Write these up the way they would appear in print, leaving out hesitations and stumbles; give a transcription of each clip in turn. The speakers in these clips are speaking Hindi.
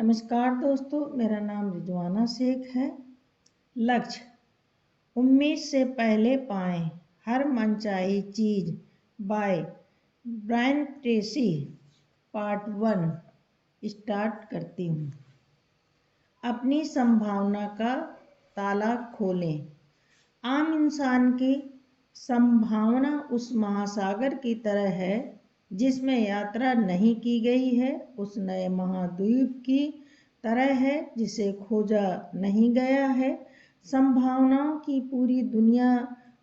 नमस्कार दोस्तों, मेरा नाम रिजवाना शेख है। लक्ष्य उम्मीद से पहले पाएं हर मनचाही चीज by Brian Tracy part 1 start करती हूँ। अपनी संभावना का ताला खोलें। आम इंसान की संभावना उस महासागर की तरह है जिसमें यात्रा नहीं की गई है, उस नए महाद्वीप की तरह है जिसे खोजा नहीं गया है। संभावनाओं की पूरी दुनिया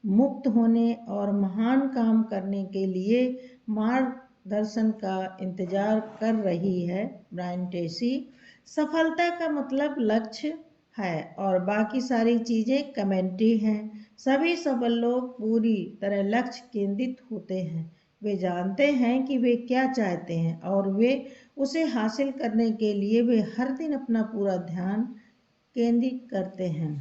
मुक्त होने और महान काम करने के लिए मार्गदर्शन का इंतजार कर रही है। Brian Tracy. सफलता का मतलब लक्ष्य है और बाकी सारी चीज़ें कमेंट्री हैं। सभी सफल लोग पूरी तरह लक्ष्य केंद्रित होते हैं। वे जानते हैं कि वे क्या चाहते हैं और वे उसे हासिल करने के लिए वे हर दिन अपना पूरा ध्यान केंद्रित करते हैं।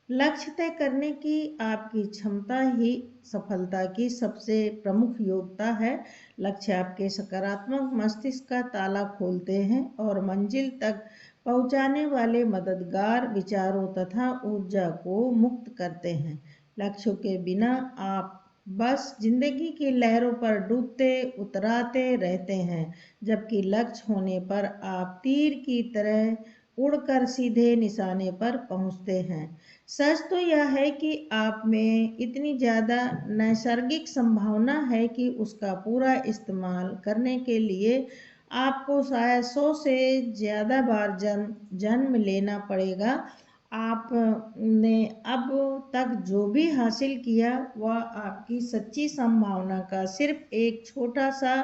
लक्ष्य तय करने की आपकी क्षमता ही सफलता की सबसे प्रमुख योग्यता है। लक्ष्य आपके सकारात्मक मस्तिष्क का ताला खोलते हैं और मंजिल तक पहुंचाने वाले मददगार विचारों तथा ऊर्जा को मुक्त करते हैं। लक्ष्यों के बिना आप बस जिंदगी की लहरों पर डूबते उतराते रहते हैं, जबकि लक्ष्य होने पर आप तीर की तरह उड़कर सीधे निशाने पर पहुंचते हैं। सच तो यह है कि आप में इतनी ज़्यादा नैसर्गिक संभावना है कि उसका पूरा इस्तेमाल करने के लिए आपको शायद 100 से ज़्यादा बार जन्म लेना पड़ेगा। आपने अब तक जो भी हासिल किया वह आपकी सच्ची संभावना का सिर्फ एक छोटा सा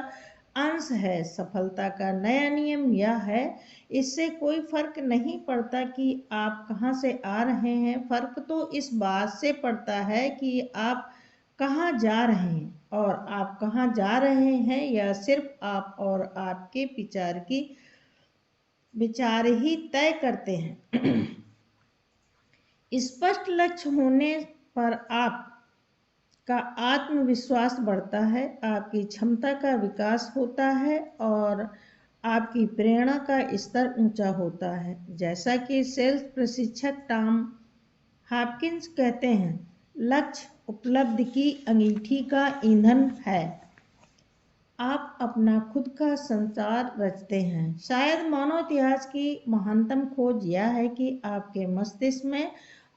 अंश है। सफलता का नया नियम यह है, इससे कोई फर्क नहीं पड़ता कि आप कहाँ से आ रहे हैं, फर्क तो इस बात से पड़ता है कि आप कहाँ जा रहे हैं। और आप कहाँ जा रहे हैं यह सिर्फ आप और आपके विचार ही तय करते हैं। स्पष्ट लक्ष्य होने पर आप का आत्मविश्वास बढ़ता है, आपकी क्षमता का विकास होता है और आपकी प्रेरणा का स्तर ऊंचा होता है। जैसा कि सेल्स प्रशिक्षक टॉम हॉपकिंस कहते हैं, लक्ष्य उपलब्धि की अंगीठी का ईंधन है। आप अपना खुद का संसार रचते हैं। शायद मानव इतिहास की महानतम खोज यह है कि आपके मस्तिष्क में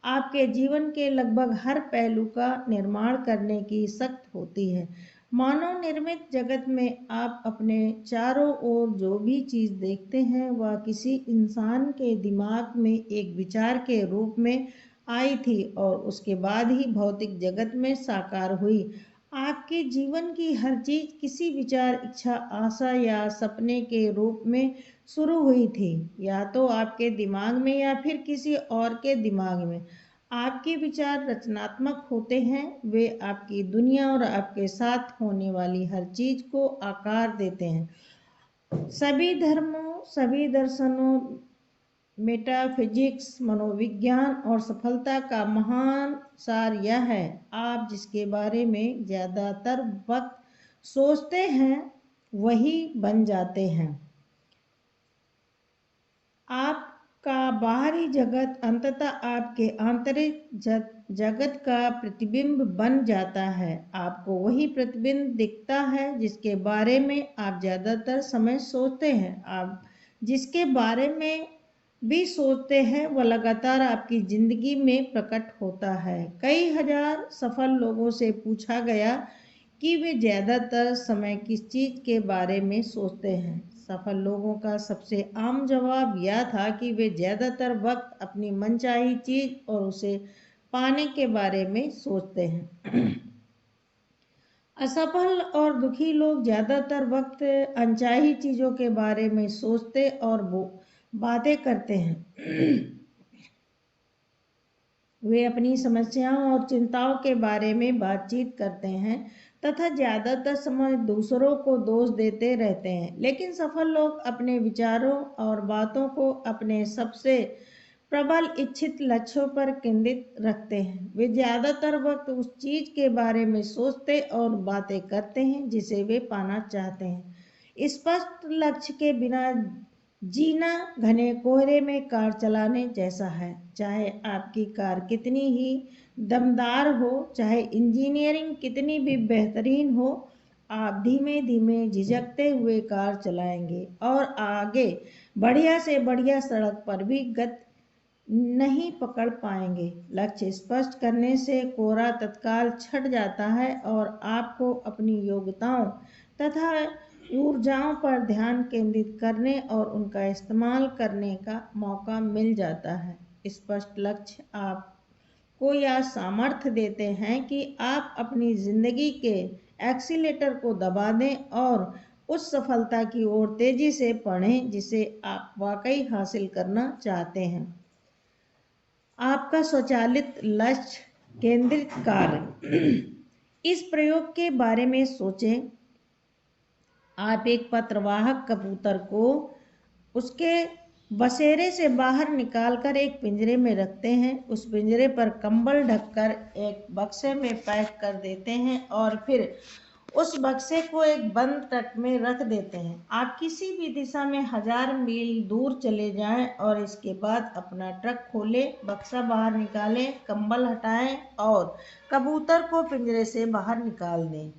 आपके जीवन के लगभग हर पहलू का निर्माण करने की शक्ति होती है। मानव निर्मित जगत में आप अपने चारों ओर जो भी चीज़ देखते हैं वह किसी इंसान के दिमाग में एक विचार के रूप में आई थी और उसके बाद ही भौतिक जगत में साकार हुई। आपके जीवन की हर चीज किसी विचार, इच्छा, आशा या सपने के रूप में शुरू हुई थी, या तो आपके दिमाग में या फिर किसी और के दिमाग में। आपके विचार रचनात्मक होते हैं, वे आपकी दुनिया और आपके साथ होने वाली हर चीज को आकार देते हैं। सभी धर्मों, सभी दर्शनों, मेटाफिजिक्स, मनोविज्ञान और सफलता का महान सार यह है, आप जिसके बारे में ज़्यादातर वक्त सोचते हैं वही बन जाते हैं। आपका बाहरी जगत अंततः आपके आंतरिक जगत का प्रतिबिंब बन जाता है। आपको वही प्रतिबिंब दिखता है जिसके बारे में आप ज़्यादातर समय सोचते हैं। आप जिसके बारे में भी सोचते हैं वह लगातार आपकी जिंदगी में प्रकट होता है। कई हजार सफल लोगों से पूछा गया कि वे ज़्यादातर समय किस चीज़ के बारे में सोचते हैं। सफल लोगों का सबसे आम जवाब यह था कि वे ज़्यादातर वक्त अपनी मनचाही चीज़ और उसे पाने के बारे में सोचते हैं। असफल और दुखी लोग ज़्यादातर वक्त अनचाही चीज़ों के बारे में सोचते और बातें करते हैं। वे अपनी समस्याओं और चिंताओं के बारे में बातचीत करते हैं तथा ज़्यादातर समय दूसरों को दोष देते रहते हैं। लेकिन सफल लोग अपने विचारों और बातों को अपने सबसे प्रबल इच्छित लक्ष्यों पर केंद्रित रखते हैं। वे ज़्यादातर वक्त उस चीज़ के बारे में सोचते और बातें करते हैं जिसे वे पाना चाहते हैं। स्पष्ट लक्ष्य के बिना जीना घने कोहरे में कार चलाने जैसा है। चाहे आपकी कार कितनी ही दमदार हो, चाहे इंजीनियरिंग कितनी भी बेहतरीन हो, आप धीमे धीमे झिझकते हुए कार चलाएंगे और आगे बढ़िया से बढ़िया सड़क पर भी गति नहीं पकड़ पाएंगे। लक्ष्य स्पष्ट करने से कोहरा तत्काल छट जाता है और आपको अपनी योग्यताओं तथा ऊर्जाओं पर ध्यान केंद्रित करने और उनका इस्तेमाल करने का मौका मिल जाता है। स्पष्ट लक्ष्य आपको यह सामर्थ्य देते हैं कि आप अपनी जिंदगी के एक्सीलेटर को दबा दें और उस सफलता की ओर तेजी से बढ़ें जिसे आप वाकई हासिल करना चाहते हैं। आपका स्वचालित लक्ष्य केंद्रित कार्य। इस प्रयोग के बारे में सोचें। आप एक पत्रवाहक कबूतर को उसके बसेरे से बाहर निकालकर एक पिंजरे में रखते हैं। उस पिंजरे पर कंबल ढककर एक बक्से में पैक कर देते हैं और फिर उस बक्से को एक बंद ट्रक में रख देते हैं। आप किसी भी दिशा में 1000 मील दूर चले जाएं और इसके बाद अपना ट्रक खोलें, बक्सा बाहर निकालें, कंबल हटाएं और कबूतर को पिंजरे से बाहर निकाल दें।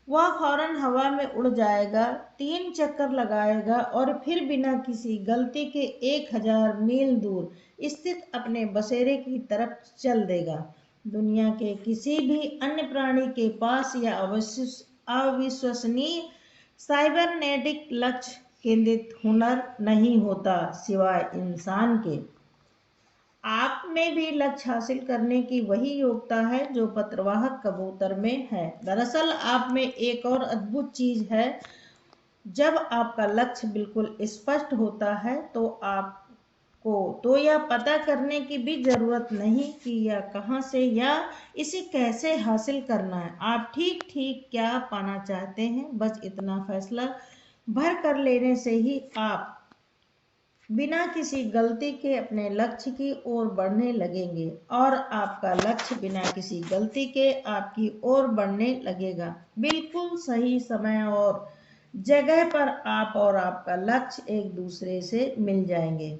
वह फौरन हवा में उड़ जाएगा, 3 चक्कर लगाएगा और फिर बिना किसी गलती के 1000 मील दूर स्थित अपने बसेरे की तरफ चल देगा। दुनिया के किसी भी अन्य प्राणी के पास यह अविश्वसनीय साइबरनेटिक लक्ष्य केंद्रित हुनर नहीं होता सिवाय इंसान के। आप में भी लक्ष्य हासिल करने की वही योग्यता है जो पत्रवाहक कबूतर में है। दरअसल आप में एक और अद्भुत चीज है। जब आपका लक्ष्य बिल्कुल स्पष्ट होता है तो आपको तो यह पता करने की भी जरूरत नहीं कि यह कहाँ से या इसे कैसे हासिल करना है। आप ठीक ठीक क्या पाना चाहते हैं, बस इतना फैसला भर कर लेने से ही आप बिना किसी गलती के अपने लक्ष्य की ओर बढ़ने लगेंगे और आपका लक्ष्य बिना किसी गलती के आपकी ओर बढ़ने लगेगा। बिल्कुल सही समय और जगह पर आप और आपका लक्ष्य एक दूसरे से मिल जाएंगे।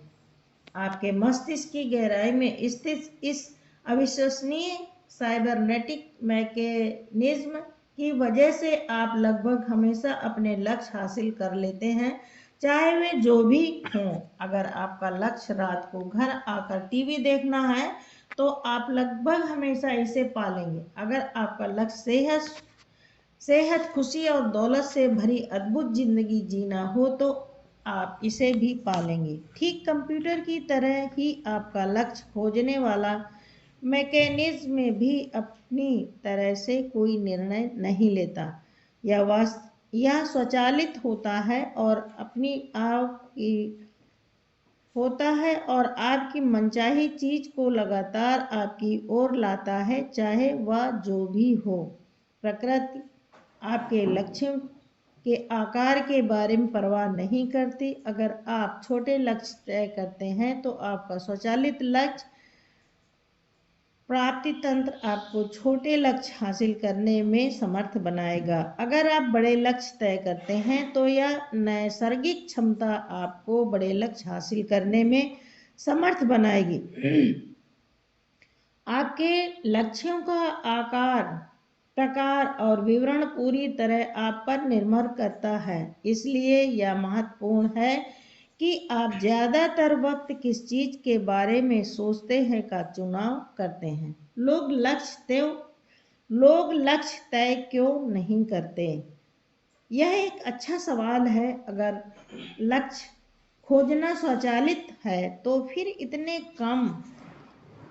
आपके मस्तिष्क की गहराई में स्थित इस अविश्वसनीय साइबरनेटिक मैकेनिज्म की वजह से आप लगभग हमेशा अपने लक्ष्य हासिल कर लेते हैं, चाहे वे जो भी हों। अगर आपका लक्ष्य रात को घर आकर टीवी देखना है तो आप लगभग हमेशा इसे पालेंगे। अगर आपका लक्ष्य सेहत, खुशी और दौलत से भरी अद्भुत जिंदगी जीना हो तो आप इसे भी पालेंगे। ठीक कंप्यूटर की तरह ही आपका लक्ष्य खोजने वाला मैकेनिज्म में भी अपनी तरह से कोई निर्णय नहीं लेता। यह स्वचालित होता है और आपकी मनचाही चीज को लगातार आपकी ओर लाता है, चाहे वह जो भी हो। प्रकृति आपके लक्ष्यों के आकार के बारे में परवाह नहीं करती। अगर आप छोटे लक्ष्य तय करते हैं तो आपका स्वचालित लक्ष्य प्राप्ति तंत्र आपको छोटे लक्ष्य हासिल करने में समर्थ बनाएगा। अगर आप बड़े लक्ष्य तय करते हैं तो यह नैसर्गिक क्षमता आपको बड़े लक्ष्य हासिल करने में समर्थ बनाएगी। आपके लक्ष्यों का आकार, प्रकार और विवरण पूरी तरह आप पर निर्भर करता है। इसलिए यह महत्वपूर्ण है कि आप ज्यादातर वक्त किस चीज के बारे में सोचते हैं का चुनाव करते हैं। लोग लक्ष्य तय क्यों नहीं करते? यह एक अच्छा सवाल है। अगर लक्ष्य खोजना स्वचालित है तो फिर इतने कम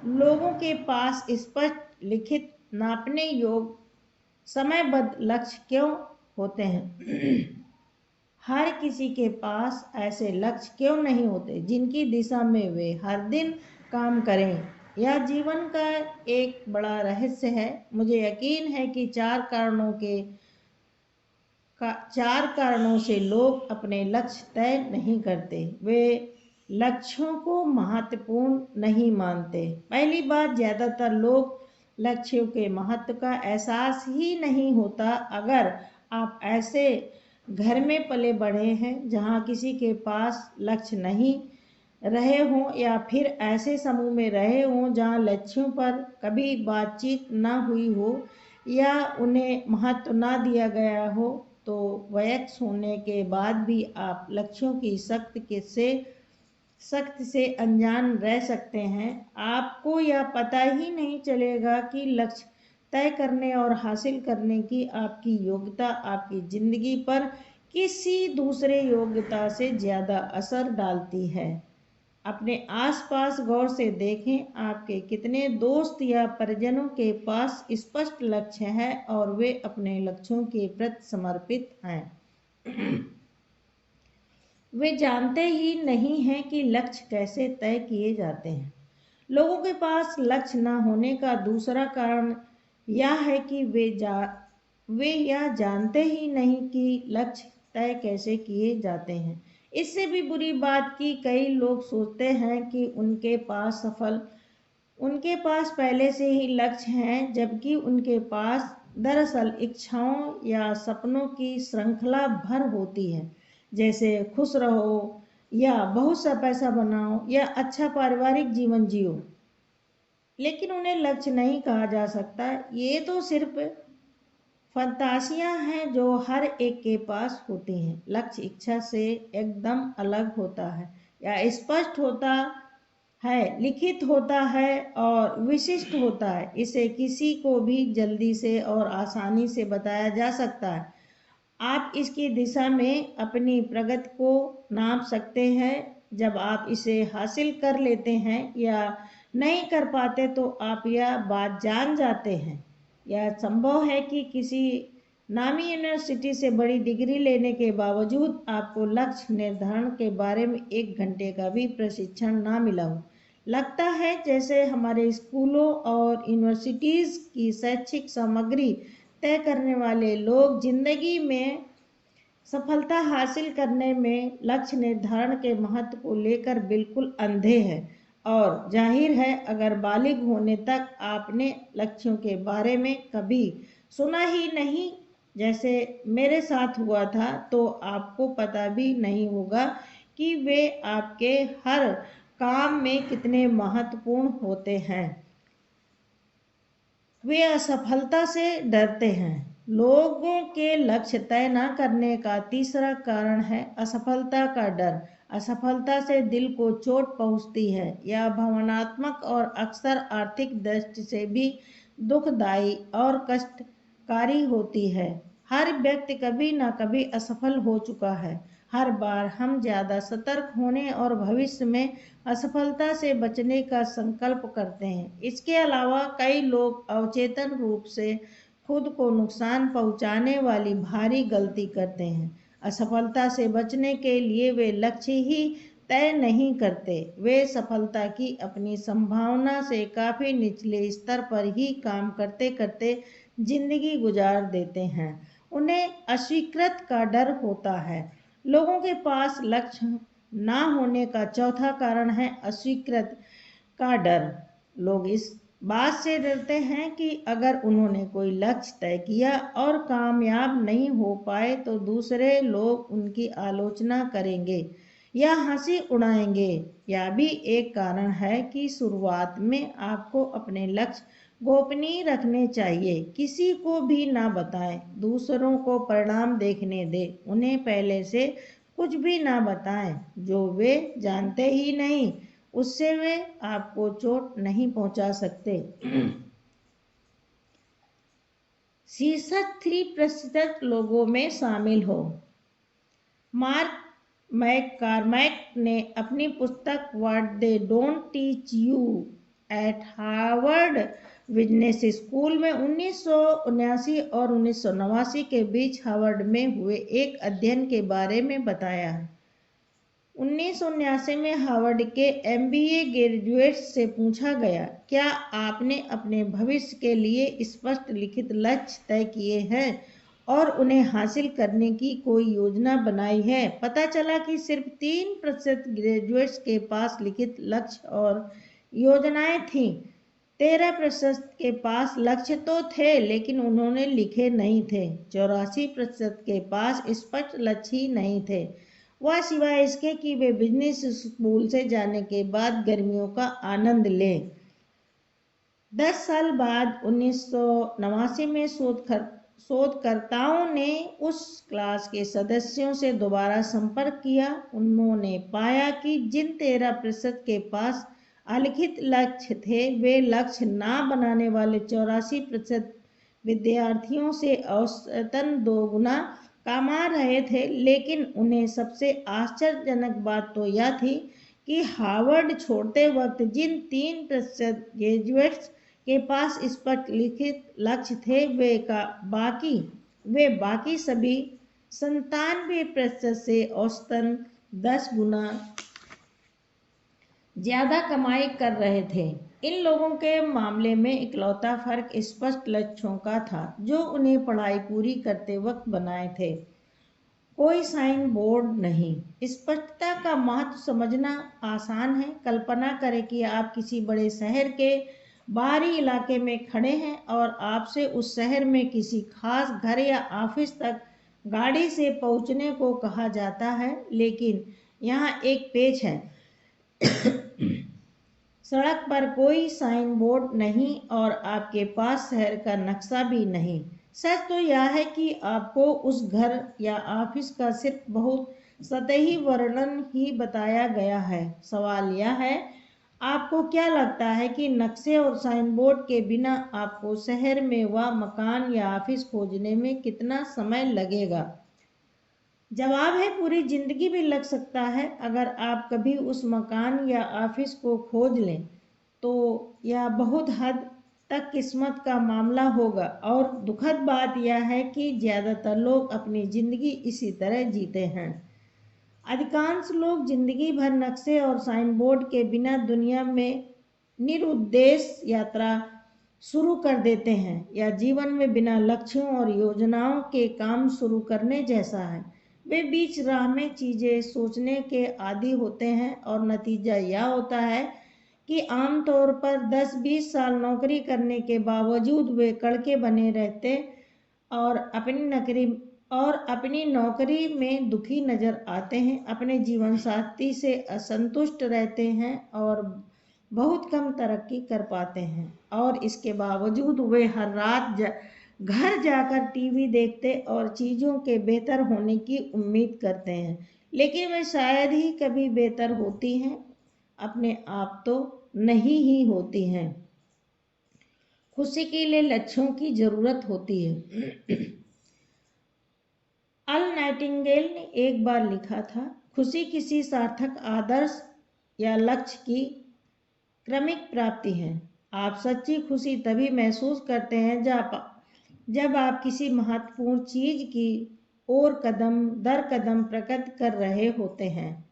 लोगों के पास स्पष्ट, लिखित, नापने योग्य समयबद्ध लक्ष्य क्यों होते हैं? हर किसी के पास ऐसे लक्ष्य क्यों नहीं होते जिनकी दिशा में वे हर दिन काम करें? यह जीवन का एक बड़ा रहस्य है। मुझे यकीन है कि 4 कारणों से लोग अपने लक्ष्य तय नहीं करते। वे लक्ष्यों को महत्वपूर्ण नहीं मानते। पहली बात, ज्यादातर लोग लक्ष्यों के महत्व का एहसास ही नहीं होता। अगर आप ऐसे घर में पले बढ़े हैं जहाँ किसी के पास लक्ष्य नहीं रहे हों, या फिर ऐसे समूह में रहे हों जहाँ लक्ष्यों पर कभी बातचीत ना हुई हो या उन्हें महत्व ना दिया गया हो, तो वयस्क होने के बाद भी आप लक्ष्यों की सख्त से अनजान रह सकते हैं। आपको यह पता ही नहीं चलेगा कि लक्ष्य तय करने और हासिल करने की आपकी योग्यता आपकी जिंदगी पर किसी दूसरे योग्यता से ज़्यादा असर डालती है। अपने आसपास गौर से देखें, आपके कितने दोस्त या परिजनों के पास स्पष्ट लक्ष्य है और वे अपने लक्ष्यों के प्रति समर्पित हैं। वे जानते ही नहीं हैं कि लक्ष्य कैसे तय किए जाते हैं। लोगों के पास लक्ष्य न होने का दूसरा कारण यह है कि वे यह जानते ही नहीं कि लक्ष्य तय कैसे किए जाते हैं। इससे भी बुरी बात कि कई लोग सोचते हैं कि उनके पास पहले से ही लक्ष्य हैं, जबकि उनके पास दरअसल इच्छाओं या सपनों की श्रृंखला भर होती है, जैसे खुश रहो या बहुत सा पैसा बनाओ या अच्छा पारिवारिक जीवन जियो। लेकिन उन्हें लक्ष्य नहीं कहा जा सकता। ये तो सिर्फ फंतासियां हैं जो हर एक के पास होती हैं। लक्ष्य इच्छा से एकदम अलग होता है, या स्पष्ट होता है, लिखित होता है और विशिष्ट होता है। इसे किसी को भी जल्दी से और आसानी से बताया जा सकता है। आप इसकी दिशा में अपनी प्रगति को नाप सकते हैं। जब आप इसे हासिल कर लेते हैं या नहीं कर पाते, तो आप यह बात जान जाते हैं। यह संभव है कि किसी नामी यूनिवर्सिटी से बड़ी डिग्री लेने के बावजूद आपको लक्ष्य निर्धारण के बारे में 1 घंटे का भी प्रशिक्षण ना मिला हो। लगता है जैसे हमारे स्कूलों और यूनिवर्सिटीज़ की शैक्षिक सामग्री तय करने वाले लोग जिंदगी में सफलता हासिल करने में लक्ष्य निर्धारण के महत्व को लेकर बिल्कुल अंधे हैं। और जाहिर है, अगर बालिग होने तक आपने लक्ष्यों के बारे में कभी सुना ही नहीं, जैसे मेरे साथ हुआ था, तो आपको पता भी नहीं होगा कि वे आपके हर काम में कितने महत्वपूर्ण होते हैं। वे असफलता से डरते हैं। लोगों के लक्ष्य तय न करने का तीसरा कारण है असफलता का डर। असफलता से दिल को चोट पहुंचती है। यह भावनात्मक और अक्सर आर्थिक दृष्टि से भी दुखदायी और कष्टकारी होती है। हर व्यक्ति कभी न कभी असफल हो चुका है। हर बार हम ज़्यादा सतर्क होने और भविष्य में असफलता से बचने का संकल्प करते हैं। इसके अलावा कई लोग अवचेतन रूप से खुद को नुकसान पहुंचाने वाली भारी गलती करते हैं। असफलता से बचने के लिए वे लक्ष्य ही तय नहीं करते। वे सफलता की अपनी संभावना से काफ़ी निचले स्तर पर ही काम करते करते जिंदगी गुजार देते हैं। उन्हें अस्वीकृत का डर होता है। लोगों के पास लक्ष्य ना होने का चौथा कारण है अस्वीकृत का डर। लोग इस बात से डरते हैं कि अगर उन्होंने कोई लक्ष्य तय किया और कामयाब नहीं हो पाए, तो दूसरे लोग उनकी आलोचना करेंगे या हंसी उड़ाएंगे। यह भी एक कारण है कि शुरुआत में आपको अपने लक्ष्य गोपनीय रखने चाहिए। किसी को भी ना बताएं। दूसरों को परिणाम देखने दें। उन्हें पहले से कुछ भी ना बताएं जो वे जानते ही नहीं। उससे वे आपको चोट नहीं पहुंचा सकते। शीर्षक 3% लोगों में शामिल हो। मार्क मैककॉर्मैक ने अपनी पुस्तक what they don't teach you eight Harvard business school में 1979 और 1989 के बीच हार्वर्ड में हुए एक अध्ययन के बारे में बताया है। 1979 में हार्वर्ड के MBA ग्रेजुएट्स से पूछा गया, क्या आपने अपने भविष्य के लिए स्पष्ट लिखित लक्ष्य तय किए हैं और उन्हें हासिल करने की कोई योजना बनाई है? पता चला कि सिर्फ 3% ग्रेजुएट्स के पास लिखित लक्ष्य और योजनाएं थीं। 13% के पास लक्ष्य तो थे लेकिन उन्होंने लिखे नहीं थे। 84% के पास स्पष्ट लक्ष्य ही नहीं थे, वह सिवाय इसके कि वे बिजनेस स्कूल से जाने के बाद गर्मियों का आनंद लें। 10 साल बाद 1989 में शोधकर्ताओं ने उस क्लास के सदस्यों से दोबारा संपर्क किया। उन्होंने पाया कि जिन 13% के पास अलिखित लक्ष्य थे, वे लक्ष्य ना बनाने वाले 84% विद्यार्थियों से औसतन 2 गुना कमा रहे थे। लेकिन उन्हें सबसे आश्चर्यजनक बात तो यह थी कि हार्वर्ड छोड़ते वक्त जिन 3% ग्रेजुएट्स के पास स्पष्ट लिखित लक्ष्य थे, वे बाकी सभी 97% से औसतन 10 गुना ज्यादा कमाई कर रहे थे। इन लोगों के मामले में इकलौता फर्क स्पष्ट लक्ष्यों का था जो उन्हें पढ़ाई पूरी करते वक्त बनाए थे। कोई साइन बोर्ड नहीं। स्पष्टता का महत्व समझना आसान है। कल्पना करें कि आप किसी बड़े शहर के बाहरी इलाके में खड़े हैं और आपसे उस शहर में किसी खास घर या ऑफिस तक गाड़ी से पहुंचने को कहा जाता है, लेकिन यहाँ एक पेच है। सड़क पर कोई साइन बोर्ड नहीं और आपके पास शहर का नक्शा भी नहीं। सच तो यह है कि आपको उस घर या ऑफिस का सिर्फ बहुत सतही वर्णन ही बताया गया है। सवाल यह है, आपको क्या लगता है कि नक्शे और साइन बोर्ड के बिना आपको शहर में वह मकान या ऑफिस खोजने में कितना समय लगेगा? जवाब है, पूरी जिंदगी भी लग सकता है। अगर आप कभी उस मकान या ऑफिस को खोज लें तो यह बहुत हद तक किस्मत का मामला होगा। और दुखद बात यह है कि ज़्यादातर लोग अपनी ज़िंदगी इसी तरह जीते हैं। अधिकांश लोग जिंदगी भर नक्शे और साइन बोर्ड के बिना दुनिया में निरुद्देश्य यात्रा शुरू कर देते हैं। या जीवन में बिना लक्ष्यों और योजनाओं के काम शुरू करने जैसा है। वे बीच राह में चीज़ें सोचने के आदी होते हैं और नतीजा यह होता है कि आमतौर पर 10-20 साल नौकरी करने के बावजूद वे कड़के बने रहते और अपनी नौकरी में दुखी नजर आते हैं, अपने जीवन साथी से असंतुष्ट रहते हैं और बहुत कम तरक्की कर पाते हैं। और इसके बावजूद वे हर रात घर जाकर टीवी देखते और चीज़ों के बेहतर होने की उम्मीद करते हैं, लेकिन वे शायद ही कभी बेहतर होती हैं। अपने आप तो नहीं ही होती हैं। खुशी के लिए लक्ष्यों की जरूरत होती है। अर्ल नाइटिंगेल ने एक बार लिखा था, खुशी किसी सार्थक आदर्श या लक्ष्य की क्रमिक प्राप्ति है। आप सच्ची खुशी तभी महसूस करते हैं जब आप किसी महत्वपूर्ण चीज की ओर कदम दर कदम प्रगति कर रहे होते हैं।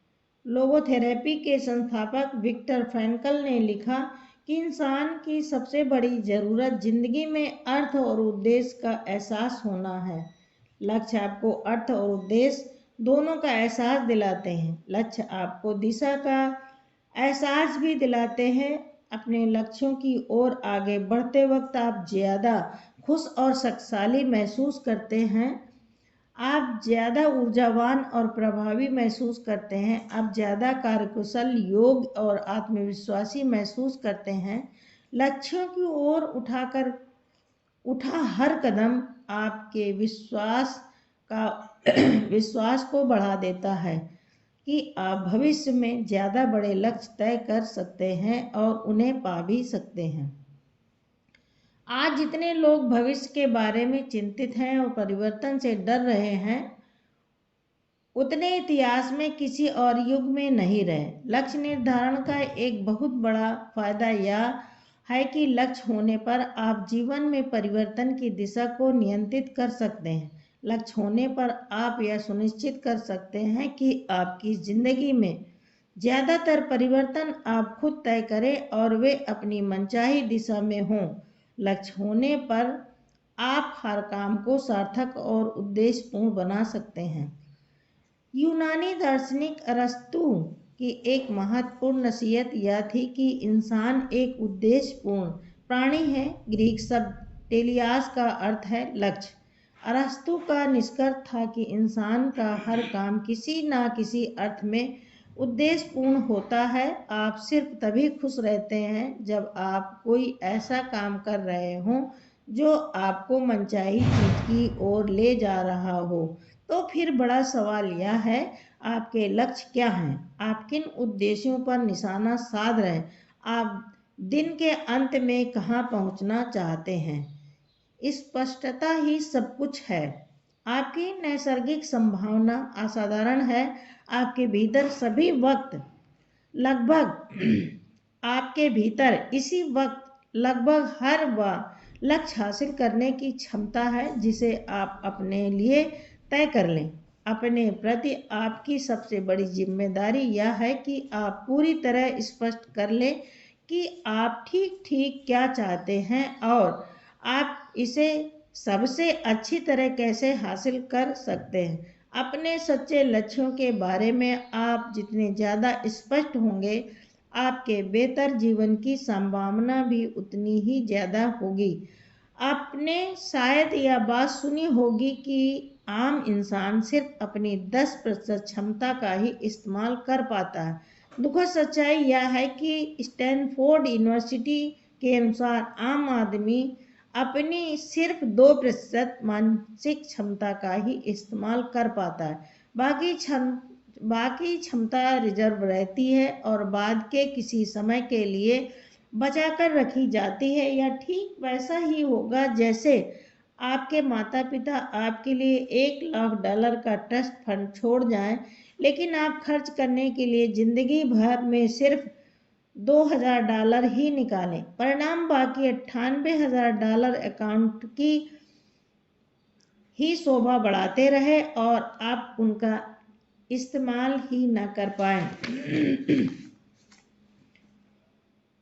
लोगोथेरेपी के संस्थापक विक्टर फ्रैंकल ने लिखा कि इंसान की सबसे बड़ी जरूरत जिंदगी में अर्थ और उद्देश्य का एहसास होना है। लक्ष्य आपको अर्थ और उद्देश्य दोनों का एहसास दिलाते हैं। लक्ष्य आपको दिशा का एहसास भी दिलाते हैं। अपने लक्ष्यों की ओर आगे बढ़ते वक्त आप ज़्यादा खुश और शक्तिशाली महसूस करते हैं। आप ज़्यादा ऊर्जावान और प्रभावी महसूस करते हैं। आप ज़्यादा कार्यकुशल, योग्य और आत्मविश्वासी महसूस करते हैं। लक्ष्यों की ओर उठा हर कदम आपके विश्वास को बढ़ा देता है कि आप भविष्य में ज़्यादा बड़े लक्ष्य तय कर सकते हैं और उन्हें पा भी सकते हैं। आज जितने लोग भविष्य के बारे में चिंतित हैं और परिवर्तन से डर रहे हैं, उतने इतिहास में किसी और युग में नहीं रहे। लक्ष्य निर्धारण का एक बहुत बड़ा फायदा यह है कि लक्ष्य होने पर आप जीवन में परिवर्तन की दिशा को नियंत्रित कर सकते हैं। लक्ष्य होने पर आप यह सुनिश्चित कर सकते हैं कि आपकी जिंदगी में ज़्यादातर परिवर्तन आप खुद तय करें और वे अपनी मनचाही दिशा में हों। लक्ष्य होने पर आप हर काम को सार्थक और उद्देश्यपूर्ण बना सकते हैं। यूनानी दार्शनिक अरस्तु की एक महत्वपूर्ण नसीहत यह थी कि इंसान एक उद्देश्यपूर्ण प्राणी है। ग्रीक शब्द टेलियास का अर्थ है लक्ष्य। अरस्तु का निष्कर्ष था कि इंसान का हर काम किसी न किसी अर्थ में उद्देश्यपूर्ण होता है। आप सिर्फ तभी खुश रहते हैं जब आप कोई ऐसा काम कर रहे हों जो आपको मनचाही चीज की ओर ले जा रहा हो। तो फिर बड़ा सवाल यह है, आपके लक्ष्य क्या हैं? आप किन उद्देश्यों पर निशाना साध रहे हैं? आप दिन के अंत में कहाँ पहुँचना चाहते हैं? स्पष्टता ही सब कुछ है। आपकी नैसर्गिक संभावना असाधारण है। आपके भीतर सभी वक्त लगभग आपके भीतर इसी वक्त लगभग हर लक्ष्य हासिल करने की क्षमता है जिसे आप अपने लिए तय कर लें। अपने प्रति आपकी सबसे बड़ी जिम्मेदारी यह है कि आप पूरी तरह स्पष्ट कर लें कि आप ठीक ठीक क्या चाहते हैं और आप इसे सबसे अच्छी तरह कैसे हासिल कर सकते हैं। अपने सच्चे लक्ष्यों के बारे में आप जितने ज़्यादा स्पष्ट होंगे, आपके बेहतर जीवन की संभावना भी उतनी ही ज़्यादा होगी। आपने शायद यह बात सुनी होगी कि आम इंसान सिर्फ अपनी 10% क्षमता का ही इस्तेमाल कर पाता है। दुखद सच्चाई यह है कि स्टैनफोर्ड यूनिवर्सिटी के अनुसार आम आदमी अपनी सिर्फ 2% मानसिक क्षमता का ही इस्तेमाल कर पाता है। बाकी क्षमता रिजर्व रहती है और बाद के किसी समय के लिए बचाकर रखी जाती है। यह ठीक वैसा ही होगा जैसे आपके माता पिता आपके लिए $1,00,000 का ट्रस्ट फंड छोड़ जाएं, लेकिन आप खर्च करने के लिए जिंदगी भर में सिर्फ $2,000 ही निकालें। परिणाम बाकी $98,000 अकाउंट की ही शोभा बढ़ाते रहे और आप उनका इस्तेमाल ही न कर पाए।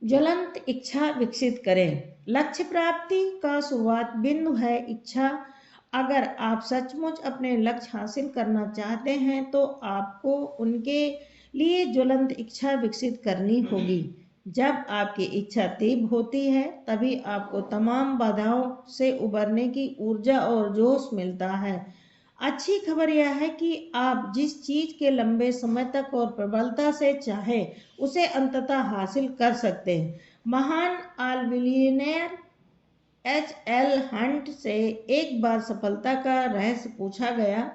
ज्वलंत इच्छा विकसित करें। लक्ष्य प्राप्ति का शुरुआत बिंदु है इच्छा। अगर आप सचमुच अपने लक्ष्य हासिल करना चाहते हैं तो आपको उनके लिए ज्वलंत इच्छा विकसित करनी होगी। जब आपकी इच्छा तीव्र होती है तभी आपको तमाम बाधाओं से उबरने की ऊर्जा और जोश मिलता है। अच्छी खबर यह है कि आप जिस चीज के लंबे समय तक और प्रबलता से चाहे उसे अंततः हासिल कर सकते हैं। महान आलबिलियनेयर H.L. हंट से एक बार सफलता का रहस्य पूछा गया।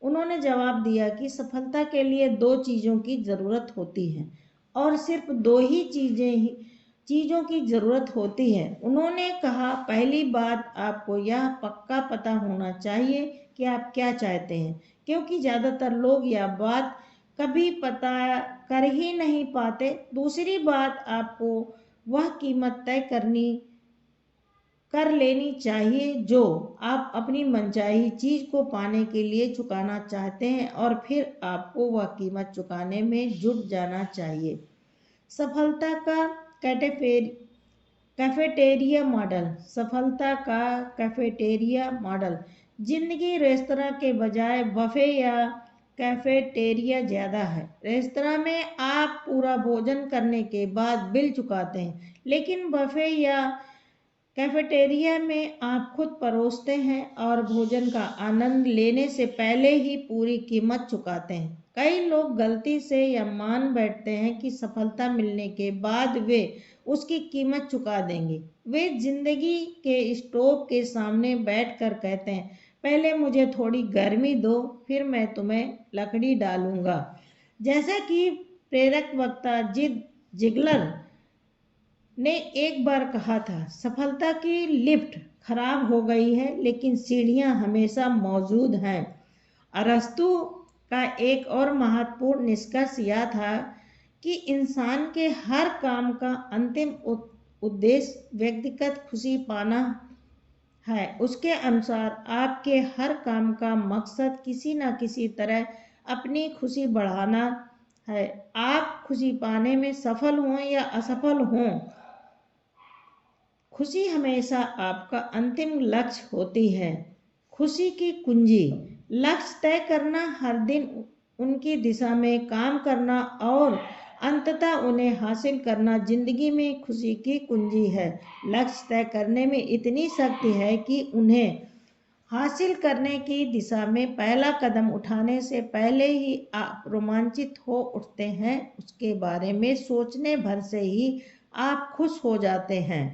उन्होंने जवाब दिया कि सफलता के लिए 2 चीज़ों की ज़रूरत होती है और सिर्फ 2 ही चीज़ों की ज़रूरत होती है। उन्होंने कहा, पहली बात, आपको यह पक्का पता होना चाहिए कि आप क्या चाहते हैं, क्योंकि ज़्यादातर लोग यह बात कभी पता कर ही नहीं पाते। दूसरी बात, आपको वह कीमत तय कर लेनी चाहिए जो आप अपनी मनचाही चीज को पाने के लिए चुकाना चाहते हैं और फिर आपको वह कीमत चुकाने में जुट जाना चाहिए। सफलता का कैफेटेरिया मॉडल। सफलता का कैफेटेरिया मॉडल। जिंदगी रेस्तरां के बजाय बफे या कैफेटेरिया ज़्यादा है। रेस्तरां में आप पूरा भोजन करने के बाद बिल चुकाते हैं, लेकिन बफे या कैफेटेरिया में आप खुद परोसते हैं और भोजन का आनंद लेने से पहले ही पूरी कीमत चुकाते हैं। कई लोग गलती से यह मान बैठते हैं कि सफलता मिलने के बाद वे उसकी कीमत चुका देंगे। वे जिंदगी के स्टोव के सामने बैठकर कहते हैं, पहले मुझे थोड़ी गर्मी दो, फिर मैं तुम्हें लकड़ी डालूंगा। जैसा कि प्रेरक वक्ता जिगलर ने एक बार कहा था, सफलता की लिफ्ट खराब हो गई है लेकिन सीढ़ियां हमेशा मौजूद हैं। अरस्तु का एक और महत्वपूर्ण निष्कर्ष यह था कि इंसान के हर काम का अंतिम उद्देश्य व्यक्तिगत खुशी पाना है। उसके अनुसार आपके हर काम का मकसद किसी न किसी तरह अपनी खुशी बढ़ाना है। आप खुशी पाने में सफल हों या असफल हों, खुशी हमेशा आपका अंतिम लक्ष्य होती है। खुशी की कुंजी। लक्ष्य तय करना, हर दिन उनकी दिशा में काम करना और अंततः उन्हें हासिल करना जिंदगी में खुशी की कुंजी है। लक्ष्य तय करने में इतनी शक्ति है कि उन्हें हासिल करने की दिशा में पहला कदम उठाने से पहले ही आप रोमांचित हो उठते हैं। उसके बारे में सोचने भर से ही आप खुश हो जाते हैं।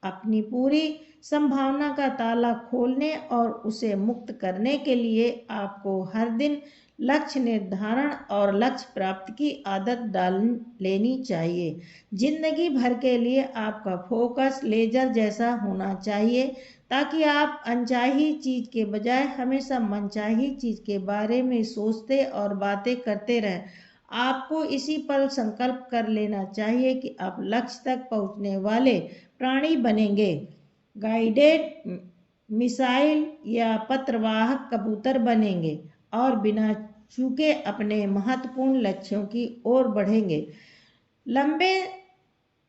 अपनी पूरी संभावना का ताला खोलने और उसे मुक्त करने के लिए आपको हर दिन लक्ष्य निर्धारण और लक्ष्य प्राप्ति की आदत डाल लेनी चाहिए। जिंदगी भर के लिए आपका फोकस लेजर जैसा होना चाहिए, ताकि आप अनचाही चीज के बजाय हमेशा मनचाही चीज के बारे में सोचते और बातें करते रहें। आपको इसी पल संकल्प कर लेना चाहिए कि आप लक्ष्य तक पहुंचने वाले प्राणी बनेंगे। गाइडेड मिसाइल या पत्रवाहक कबूतर बनेंगे और बिना चूके अपने महत्वपूर्ण लक्ष्यों की ओर बढ़ेंगे। लंबे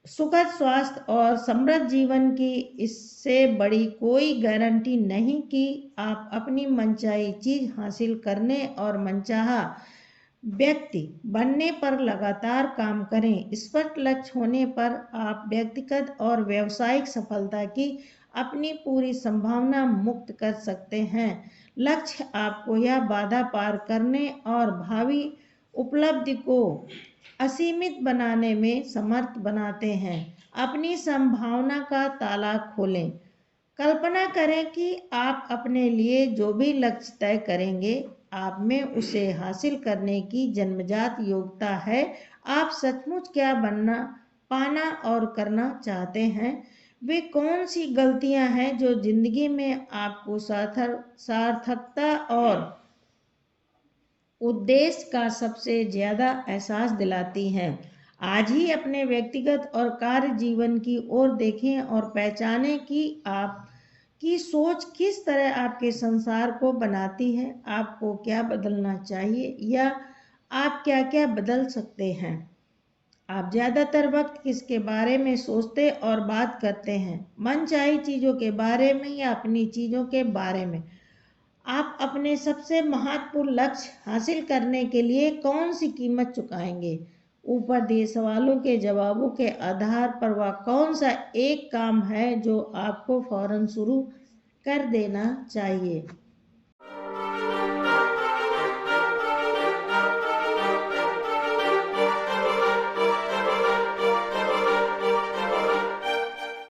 सुखद स्वास्थ्य और समृद्ध जीवन की इससे बड़ी कोई गारंटी नहीं कि आप अपनी मनचाही चीज हासिल करने और मनचाहा व्यक्ति बनने पर लगातार काम करें। स्पष्ट लक्ष्य होने पर आप व्यक्तिगत और व्यावसायिक सफलता की अपनी पूरी संभावना मुक्त कर सकते हैं। लक्ष्य आपको यह बाधा पार करने और भावी उपलब्धि को असीमित बनाने में समर्थ बनाते हैं। अपनी संभावना का ताला खोलें। कल्पना करें कि आप अपने लिए जो भी लक्ष्य तय करेंगे, आप में उसे हासिल करने की जन्मजात योग्यता है। आप सचमुच क्या बनना, पाना और करना चाहते हैं? वे कौन सी गलतियां हैं जो जिंदगी में आपको सार्थकता और उद्देश्य का सबसे ज्यादा एहसास दिलाती हैं? आज ही अपने व्यक्तिगत और कार्य जीवन की ओर देखें और पहचानें कि आप की सोच किस तरह आपके संसार को बनाती है। आपको क्या बदलना चाहिए या आप क्या क्या बदल सकते हैं? आप ज़्यादातर वक्त किसके बारे में सोचते और बात करते हैं? मनचाही चीज़ों के बारे में या अपनी चीज़ों के बारे में? आप अपने सबसे महत्वपूर्ण लक्ष्य हासिल करने के लिए कौन सी कीमत चुकाएंगे? ऊपर दिए सवालों के जवाबों के आधार पर वह कौन सा एक काम है जो आपको फौरन शुरू कर देना चाहिए?